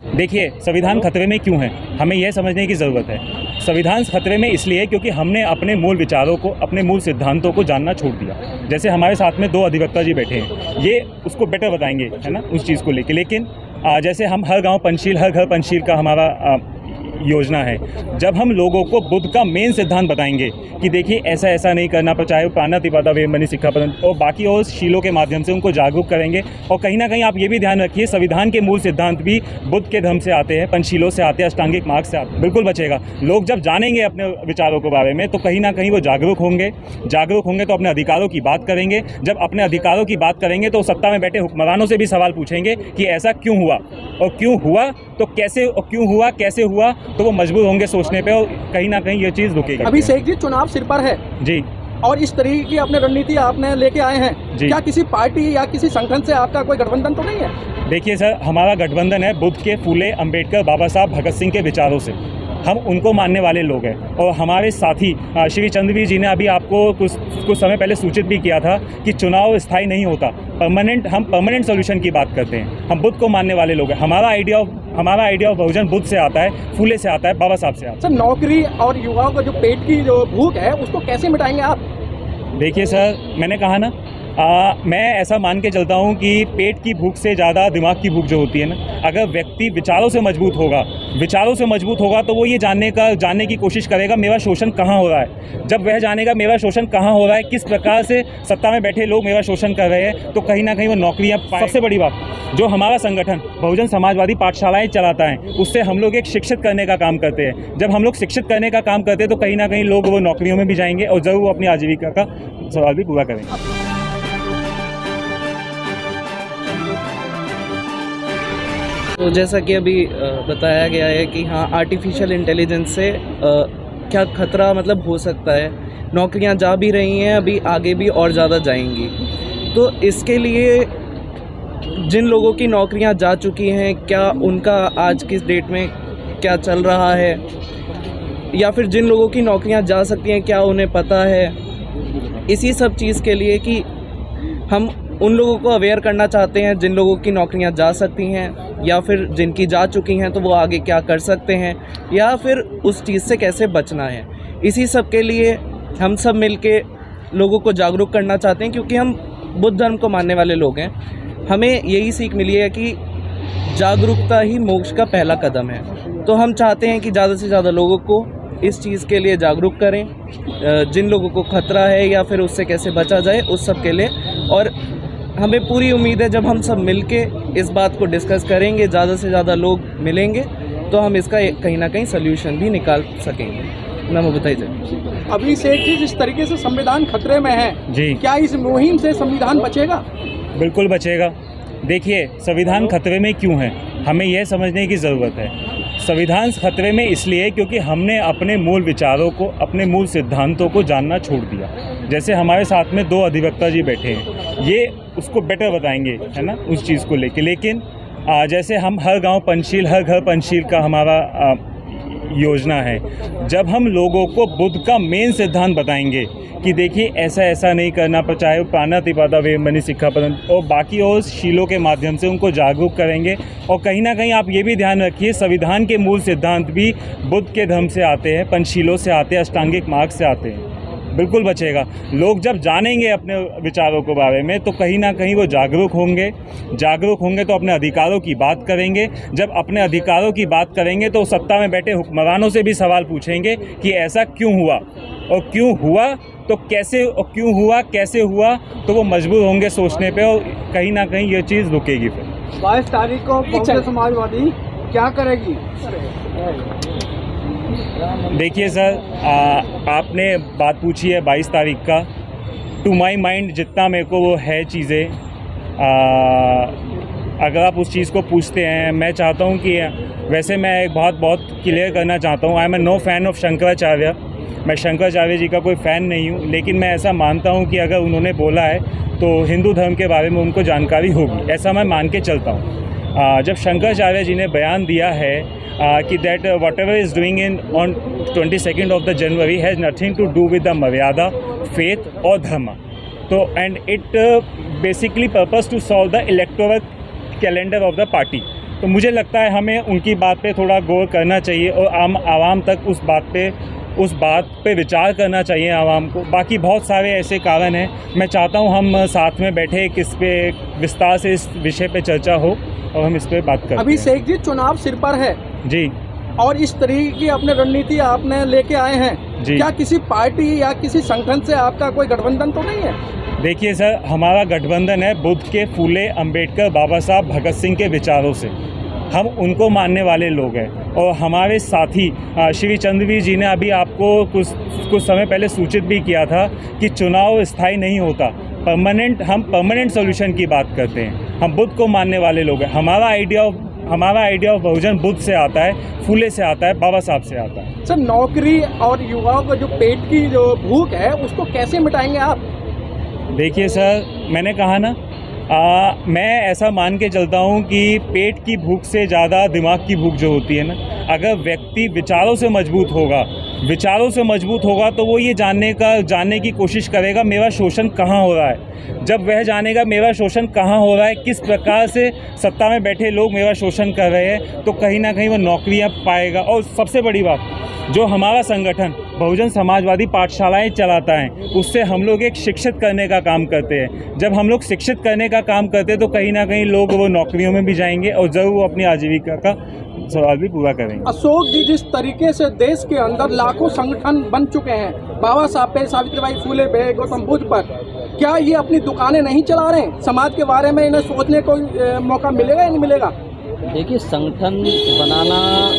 देखिए, संविधान खतरे में क्यों है, हमें यह समझने की ज़रूरत है। संविधान खतरे में इसलिए है क्योंकि हमने अपने मूल विचारों को, अपने मूल सिद्धांतों को जानना छोड़ दिया। जैसे हमारे साथ में 2 अधिवक्ता जी बैठे हैं, ये उसको बेटर बताएंगे, है ना, उस चीज़ को लेके। लेकिन जैसे हम हर गाँव पंचशील, हर घर पंचशील का हमारा योजना है। जब हम लोगों को बुद्ध का मेन सिद्धांत बताएंगे कि देखिए ऐसा ऐसा नहीं करना, पर चाहे प्राणातिपाता वेमनी सिक्खापदम और बाकी और शीलों के माध्यम से उनको जागरूक करेंगे। और कहीं ना कहीं आप ये भी ध्यान रखिए, संविधान के मूल सिद्धांत भी बुद्ध के धर्म से आते हैं, पंचशीलों से आते हैं, अष्टांगिक मार्ग से आते हैं। बिल्कुल बचेगा। लोग जब जानेंगे अपने विचारों के बारे में तो कहीं ना कहीं वो जागरूक होंगे तो अपने अधिकारों की बात करेंगे। जब अपने अधिकारों की बात करेंगे तो सत्ता में बैठे हुक्मरानों से भी सवाल पूछेंगे कि ऐसा क्यों हुआ, और क्यों हुआ तो कैसे, और क्यों हुआ कैसे हुआ, तो वो मजबूर होंगे सोचने पे, और कहीं ना कहीं ये चीज़ रुकेगी। अभिषेक जी, चुनाव सिर पर है जी, और इस तरीके की अपने रणनीति आपने लेके आए हैं, क्या किसी पार्टी या किसी संगठन से आपका कोई गठबंधन तो नहीं है? देखिए सर, हमारा गठबंधन है बुद्ध के, फूले, अंबेडकर, बाबा साहब भगत सिंह के विचारों से। हम उनको मानने वाले लोग हैं। और हमारे साथी श्री चंद्रवीर जी ने अभी आपको कुछ समय पहले सूचित भी किया था कि चुनाव स्थायी नहीं होता, हम परमानेंट सोल्यूशन की बात करते हैं। हम बुद्ध को मानने वाले लोग हैं। हमारा आइडिया ऑफ बहुजन बुद्ध से आता है, फूले से आता है, बाबा साहब से आता है। सर, नौकरी और युवाओं का जो पेट की जो भूख है उसको कैसे मिटाएंगे आप? देखिए सर, मैंने कहा ना, मैं ऐसा मान के चलता हूँ कि पेट की भूख से ज़्यादा दिमाग की भूख जो होती है ना, अगर व्यक्ति विचारों से मजबूत होगा तो वो ये जानने की कोशिश करेगा मेरा शोषण कहाँ हो रहा है। जब वह जानेगा मेरा शोषण कहाँ हो रहा है, किस प्रकार से सत्ता में बैठे लोग मेरा शोषण कर रहे हैं, तो कहीं ना कहीं वो नौकरियाँ पाए। सबसे बड़ी बात, जो हमारा संगठन बहुजन समाजवादी पाठशालाएँ चलाता है, उससे हम लोग एक शिक्षित करने का काम करते हैं। जब हम लोग शिक्षित करने का काम करते हैं तो कहीं ना कहीं लोग वो नौकरियों में भी जाएंगे और ज़रूर वो अपनी आजीविका का सवाल भी पूरा करेंगे। तो जैसा कि अभी बताया गया है कि हाँ, आर्टिफिशियल इंटेलिजेंस से क्या खतरा मतलब हो सकता है। नौकरियां जा भी रही हैं, अभी आगे भी और ज़्यादा जाएंगी। तो इसके लिए जिन लोगों की नौकरियां जा चुकी हैं, क्या उनका आज किस डेट में क्या चल रहा है, या फिर जिन लोगों की नौकरियां जा सकती हैं क्या उन्हें पता है। इसी सब चीज़ के लिए कि हम उन लोगों को अवेयर करना चाहते हैं जिन लोगों की नौकरियां जा सकती हैं, या फिर जिनकी जा चुकी हैं तो वो आगे क्या कर सकते हैं, या फिर उस चीज़ से कैसे बचना है। इसी सब के लिए हम सब मिलके लोगों को जागरूक करना चाहते हैं, क्योंकि हम बुद्ध धर्म को मानने वाले लोग हैं। हमें यही सीख मिली है कि जागरूकता ही मोक्ष का पहला कदम है। तो हम चाहते हैं कि ज़्यादा से ज़्यादा लोगों को इस चीज़ के लिए जागरूक करें, जिन लोगों को खतरा है या फिर उससे कैसे बचा जाए उस सब के लिए। और हमें पूरी उम्मीद है जब हम सब मिलके इस बात को डिस्कस करेंगे, ज़्यादा से ज़्यादा लोग मिलेंगे, तो हम इसका कहीं ना कहीं सल्यूशन भी निकाल सकेंगे। नमो बताइए। अभिषेक जी, जिस तरीके से संविधान खतरे में है जी, क्या इस मुहिम से संविधान बचेगा? बिल्कुल बचेगा। देखिए, संविधान खतरे में क्यों है, हमें यह समझने की ज़रूरत है। संविधान खतरे में इसलिए क्योंकि हमने अपने मूल विचारों को, अपने मूल सिद्धांतों को जानना छोड़ दिया। जैसे हमारे साथ में 2 अधिवक्ता जी बैठे हैं, ये उसको बेटर बताएंगे, है ना, उस चीज़ को लेके। लेकिन जैसे हम हर गांव पंचशील, हर घर पंचशील का हमारा योजना है। जब हम लोगों को बुद्ध का मेन सिद्धांत बताएंगे कि देखिए ऐसा ऐसा नहीं करना, पर चाहे प्राणातिपाता वेमनी सिक्खापदम और बाकी और शीलों के माध्यम से उनको जागरूक करेंगे। और कहीं ना कहीं आप ये भी ध्यान रखिए, संविधान के मूल सिद्धांत भी बुद्ध के धर्म से आते हैं, पंचशीलों से आते हैं, अष्टांगिक मार्ग से आते हैं। बिल्कुल बचेगा। लोग जब जानेंगे अपने विचारों के बारे में तो कहीं ना कहीं वो जागरूक होंगे तो अपने अधिकारों की बात करेंगे। जब अपने अधिकारों की बात करेंगे तो सत्ता में बैठे हुक्मरानों से भी सवाल पूछेंगे कि ऐसा क्यों हुआ, और क्यों हुआ तो कैसे, और क्यों हुआ कैसे हुआ, तो वो मजबूर होंगे सोचने पे, और कहीं ना कहीं ये चीज़ रुकेगी। फिर 22 तारीख को बहुजन समाजवादी क्या करेगी? देखिए सर, आपने बात पूछी है 22 तारीख का। टू माई माइंड जितना मेरे को वो है चीज़ें, अगर आप उस चीज़ को पूछते हैं, मैं चाहता हूँ कि वैसे मैं एक बहुत क्लियर करना चाहता हूँ, I am a no fan of Shankaracharya. मैं शंकराचार्य जी का कोई फ़ैन नहीं हूँ, लेकिन मैं ऐसा मानता हूँ कि अगर उन्होंने बोला है तो हिंदू धर्म के बारे में उनको जानकारी होगी, ऐसा मैं मान के चलता हूँ। जब शंकराचार्य जी ने बयान दिया है कि that whatever is doing in on 22nd of the January has nothing to do with the maryada, faith और धर्म, तो and it basically purpose to solve the electoral calendar of the party. तो मुझे लगता है हमें उनकी बात पे थोड़ा गौर करना चाहिए और आम आवाम तक उस बात पे विचार करना चाहिए आवाम को। बाकी बहुत सारे ऐसे कारण हैं, मैं चाहता हूँ हम साथ में बैठे किस पे विस्तार से इस विषय पे चर्चा हो और हम इस पे बात करें। अभी शेख जी चुनाव सिर पर है जी, और इस तरीके की अपने रणनीति आपने लेके आए हैं, जी। क्या किसी पार्टी या किसी संगठन से आपका कोई गठबंधन तो नहीं है? देखिए सर, हमारा गठबंधन है बुद्ध के, फूले, अंबेडकर, बाबा साहब भगत सिंह के विचारों से। हम उनको मानने वाले लोग हैं और हमारे साथी श्री चंद्रवीर जी ने अभी आपको कुछ समय पहले सूचित भी किया था कि चुनाव स्थायी नहीं होता, हम परमानेंट सॉल्यूशन की बात करते हैं। हम बुद्ध को मानने वाले लोग हैं। हमारा आइडिया ऑफ बहुजन बुद्ध से आता है, फूले से आता है, बाबा साहब से आता है। सर, नौकरी और युवाओं का जो पेट की जो भूख है उसको कैसे मिटाएंगे आप? देखिए सर, मैंने कहा ना, मैं ऐसा मान के चलता हूँ कि पेट की भूख से ज़्यादा दिमाग की भूख जो होती है ना, अगर व्यक्ति विचारों से मजबूत होगा तो वो ये जानने की कोशिश करेगा मेरा शोषण कहाँ हो रहा है। जब वह जानेगा मेरा शोषण कहाँ हो रहा है, किस प्रकार से सत्ता में बैठे लोग मेरा शोषण कर रहे हैं, तो कहीं ना कहीं वो नौकरियाँ पाएगा। और सबसे बड़ी बात, जो हमारा संगठन बहुजन समाजवादी पाठशालाएं चलाता है, उससे हम लोग एक शिक्षित करने का काम करते हैं। जब हम लोग शिक्षित करने का काम करते हैं तो कहीं ना कहीं लोग वो नौकरियों में भी जाएंगे और ज़रूर वो अपनी आजीविका का सवाल भी पूरा करेंगे। अशोक जी, जिस तरीके से देश के अंदर लाखों संगठन बन चुके हैं, बाबा साहब पे, सावित्रीबाई फूले पे, गौतम बुद्ध पर, क्या ये अपनी दुकानें नहीं चला रहे हैं? समाज के बारे में इन्हें सोचने को मौका मिलेगा या नहीं मिलेगा? देखिए, संगठन बनाना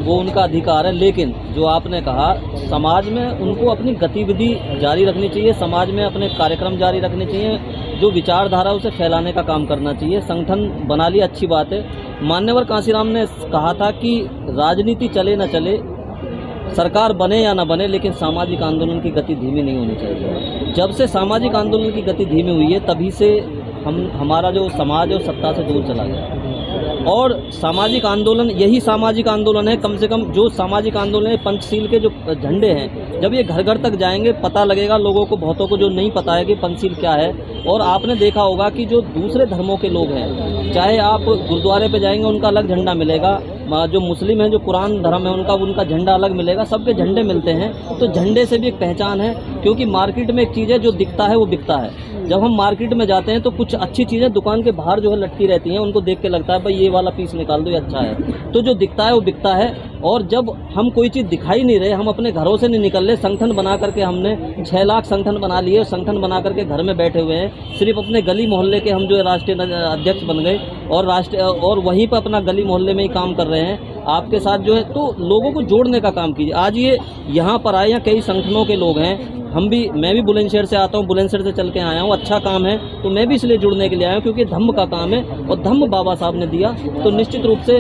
वो उनका अधिकार है, लेकिन जो आपने कहा, समाज में उनको अपनी गतिविधि जारी रखनी चाहिए, समाज में अपने कार्यक्रम जारी रखने चाहिए, जो विचारधारा उसे फैलाने का काम करना चाहिए। संगठन बना लिया, अच्छी बात है। मान्यवर कांसीराम ने कहा था कि राजनीति चले न चले, सरकार बने या न बने, लेकिन सामाजिक आंदोलन की गति धीमी नहीं होनी चाहिए। जब से सामाजिक आंदोलन की गति धीमी हुई है, तभी से हमारा जो समाज है वो सत्ता से दूर चला गया। और सामाजिक आंदोलन, यही सामाजिक आंदोलन है, कम से कम जो सामाजिक आंदोलन है, पंचशील के जो झंडे हैं, जब ये घर घर तक जाएंगे, पता लगेगा लोगों को, बहुतों को जो नहीं पता है कि पंचशील क्या है। और आपने देखा होगा कि जो दूसरे धर्मों के लोग हैं, चाहे आप गुरुद्वारे पे जाएंगे उनका अलग झंडा मिलेगा, जो मुस्लिम हैं, जो कुरान धर्म है उनका झंडा अलग मिलेगा, सबके झंडे मिलते हैं। तो झंडे से भी एक पहचान है, क्योंकि मार्केट में एक चीज़ है, जो दिखता है वो बिकता है। जब हम मार्केट में जाते हैं तो कुछ अच्छी चीज़ें दुकान के बाहर जो है लटकी रहती हैं, उनको देख के लगता है भाई ये वाला पीस निकाल दो, ये अच्छा है। तो जो दिखता है वो बिकता है। और जब हम कोई चीज़ दिखाई नहीं रहे, हम अपने घरों से नहीं निकल रहे, संगठन बना करके हमने 6 लाख संगठन बना लिए, संगठन बना करके घर में बैठे हुए हैं, सिर्फ अपने गली मोहल्ले के हम जो है राष्ट्रीय अध्यक्ष बन गए और वहीं पर अपना गली मोहल्ले में ही काम कर रहे हैं आपके साथ जो है। तो लोगों को जोड़ने का काम कीजिए। आज ये यहाँ पर आए, यहाँ कई संगठनों के लोग हैं, मैं भी बुलंदशहर से आता हूँ, बुलंदशहर से चल के आया हूँ, अच्छा काम है, तो मैं भी इसलिए जुड़ने के लिए आया हूँ, क्योंकि धम्म का काम है और धम्म बाबा साहब ने दिया। तो निश्चित रूप से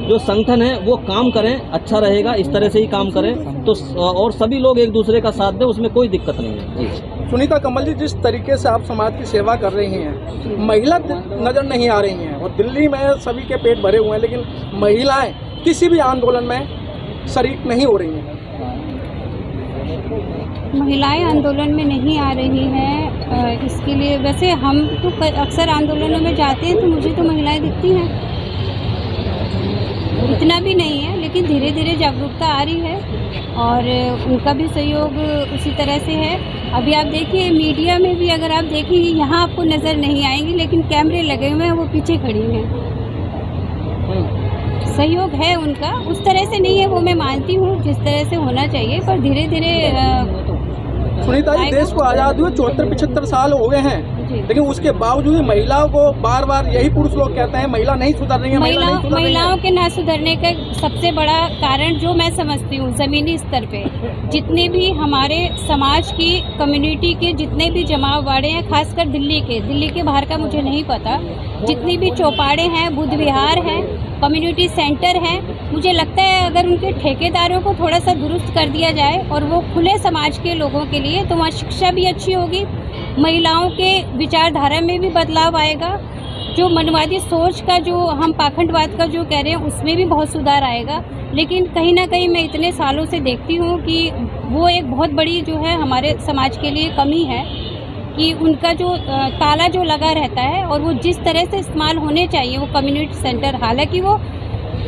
जो संगठन है वो काम करें, अच्छा रहेगा, इस तरह से ही काम करें तो, और सभी लोग एक दूसरे का साथ दें, उसमें कोई दिक्कत नहीं है जी। सुनीता कमल जी, जिस तरीके से आप समाज की सेवा कर रही हैं, महिला नज़र नहीं आ रही हैं, और दिल्ली में सभी के पेट भरे हुए हैं, लेकिन महिलाएं किसी भी आंदोलन में शरीक नहीं हो रही हैं। महिलाएं आंदोलन में नहीं आ रही हैं, इसके लिए वैसे हम तो अक्सर आंदोलनों में जाते हैं तो मुझे तो महिलाएं दिखती हैं, इतना भी नहीं है, लेकिन धीरे धीरे जागरूकता आ रही है और उनका भी सहयोग उसी तरह से है। अभी आप देखिए मीडिया में भी, अगर आप देखेंगे यहाँ आपको नज़र नहीं आएंगी, लेकिन कैमरे लगे हुए हैं, वो पीछे खड़ी हैं। सहयोग है उनका, उस तरह से नहीं है, वो मैं मानती हूँ जिस तरह से होना चाहिए, पर धीरे धीरे। सुनीता जी, देश को आज़ाद हुए 74-75 साल हो गए हैं, लेकिन उसके बावजूद महिलाओं को बार बार यही पुरुष लोग कहते हैं महिला नहीं सुधर रही है, महिलाओं के ना सुधरने का सबसे बड़ा कारण जो मैं समझती हूँ, ज़मीनी स्तर पे जितने भी हमारे समाज की कम्युनिटी के जितने भी जमाव बाड़े हैं, खासकर दिल्ली के बाहर का मुझे नहीं पता, जितनी भी चौपाड़े हैं, बुद्ध विहार हैं, कम्युनिटी सेंटर हैं, मुझे लगता है अगर उनके ठेकेदारों को थोड़ा सा दुरुस्त कर दिया जाए और वो खुले समाज के लोगों के लिए, तो वहाँ शिक्षा भी अच्छी होगी, महिलाओं के विचारधारा में भी बदलाव आएगा, जो मनवादी सोच का, जो हम पाखंडवाद का जो कह रहे हैं, उसमें भी बहुत सुधार आएगा। लेकिन कहीं ना कहीं मैं इतने सालों से देखती हूँ कि वो एक बहुत बड़ी जो है हमारे समाज के लिए कमी है। कि उनका जो ताला जो लगा रहता है और वो जिस तरह से इस्तेमाल होने चाहिए वो कम्युनिटी सेंटर, हालांकि वो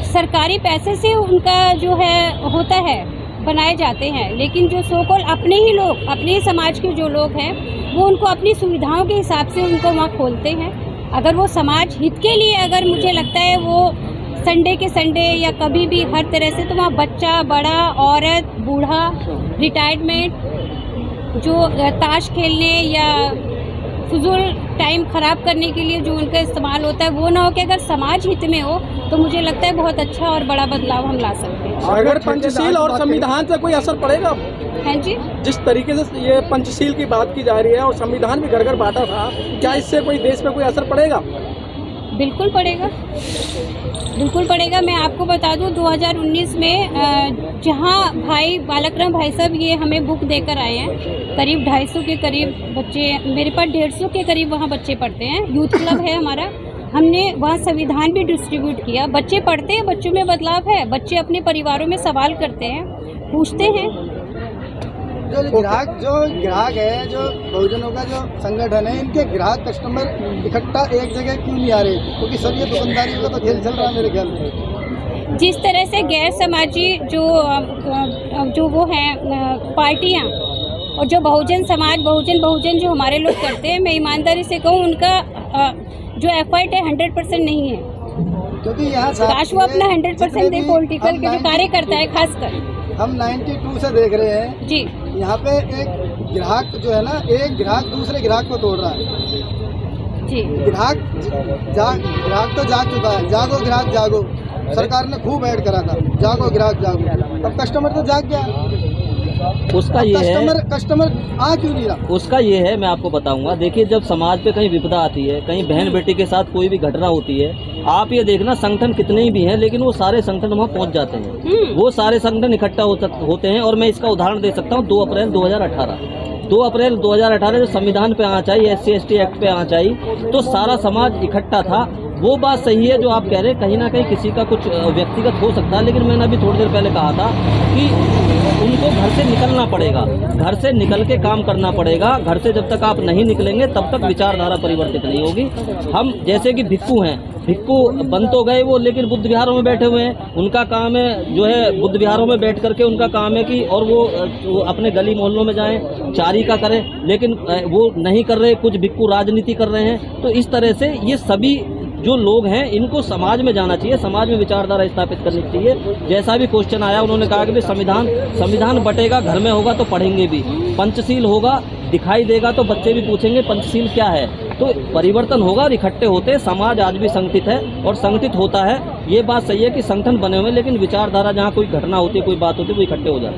सरकारी पैसे से उनका जो है होता है, बनाए जाते हैं, लेकिन जो सो कॉल अपने ही लोग, अपने ही समाज के जो लोग हैं वो उनको अपनी सुविधाओं के हिसाब से उनको वहाँ खोलते हैं। अगर वो समाज हित के लिए, अगर मुझे लगता है वो संडे के संडे या कभी भी हर तरह से, तो वहाँ बच्चा, बड़ा, औरत, बूढ़ा, रिटायरमेंट, जो ताश खेलने या फजूल टाइम ख़राब करने के लिए जो उनका इस्तेमाल होता है वो ना हो, कि अगर समाज हित में हो तो मुझे लगता है बहुत अच्छा और बड़ा बदलाव हम ला सकते हैं। अगर पंचशील और संविधान से कोई असर पड़ेगा? हाँ जी, जिस तरीके से ये पंचशील की बात की जा रही है और संविधान भी घर घर बांटा था, क्या इससे कोई देश पे कोई असर पड़ेगा? बिल्कुल पड़ेगा, बिल्कुल पड़ेगा। मैं आपको बता दूं 2019 में जहां भाई बालकृष्ण भाई साहब ये हमें बुक देकर आए हैं, करीब 250 के करीब बच्चे, मेरे पास 150 के करीब वहां बच्चे पढ़ते हैं, यूथ क्लब है हमारा, हमने वहाँ संविधान भी डिस्ट्रीब्यूट किया। बच्चे पढ़ते हैं, बच्चों में बदलाव है, बच्चे अपने परिवारों में सवाल करते हैं, पूछते हैं। जो ग्राहक है, जो बहुजनों का जो संगठन है, इनके ग्राहक कस्टमर इकट्ठा एक जगह क्यों नहीं आ रहे? क्योंकि सर ये दुकानदारी का तो खेल चल रहा है मेरे ख्याल में। जिस तरह से गैर समाजी जो वो हैं पार्टियां और जो बहुजन समाज, बहुजन जो हमारे लोग करते हैं, मैं ईमानदारी से कहूँ उनका जो एफर्ट है 100% नहीं है, क्योंकि यहाँ काश वो अपना 100% दे पॉलिटिकल के जो कार्य करता है खासकर। हम 92 से देख रहे हैं जी, यहाँ पे एक ग्राहक जो है ना, एक ग्राहक दूसरे ग्राहक को तोड़ रहा है। जी, ग्राहक तो जाग चुका है। जागो ग्राहक जागो, सरकार ने खूब ऐड करा था, जागो ग्राहक जागो। अब कस्टमर तो जाग गया, उसका ये है, कस्टमर आ क्यों नहीं रहा? उसका ये है, मैं आपको बताऊंगा। देखिए, जब समाज पे कहीं विपदा आती है, कहीं बहन बेटी के साथ कोई भी घटना होती है, आप ये देखना संगठन कितने ही भी हैं, लेकिन वो सारे संगठन वहाँ पहुँच जाते हैं, वो सारे संगठन इकट्ठा होते हैं। और मैं इसका उदाहरण दे सकता हूँ 2 अप्रैल 2018 जो संविधान पे आना चाहिए, SC/ST एक्ट पे आना चाहिए, तो सारा समाज इकट्ठा था। वो बात सही है जो आप कह रहे हैं, कहीं ना कहीं किसी का कुछ व्यक्तिगत हो सकता है, लेकिन मैंने अभी थोड़ी देर पहले कहा था कि उनको घर से निकलना पड़ेगा, घर से निकल के काम करना पड़ेगा। घर से जब तक आप नहीं निकलेंगे तब तक विचारधारा परिवर्तित नहीं होगी। हम जैसे कि भिक्खू हैं, भिक्खू बन तो गए वो, लेकिन बुद्ध विहारों में बैठे हुए हैं। उनका काम है जो है बुद्ध विहारों में बैठ करके उनका काम है कि और वो अपने गली मोहल्लों में जाएं, चारी का करें, लेकिन वो नहीं कर रहे। कुछ भिक्खू राजनीति कर रहे हैं। तो इस तरह से ये सभी जो लोग हैं इनको समाज में जाना चाहिए, समाज में विचारधारा स्थापित करनी चाहिए। जैसा भी क्वेश्चन आया, उन्होंने कहा कि संविधान बटेगा, घर में होगा तो पढ़ेंगे भी, पंचशील होगा, दिखाई देगा तो बच्चे भी पूछेंगे पंचशील क्या है। तो परिवर्तन होगा और इकट्ठे होते। समाज आज भी संगठित है और संगठित होता है। ये बात सही है कि संगठन बने हुए, लेकिन विचारधारा जहाँ कोई घटना होती है, कोई बात होती है, वो इकट्ठे हो जाते हैं।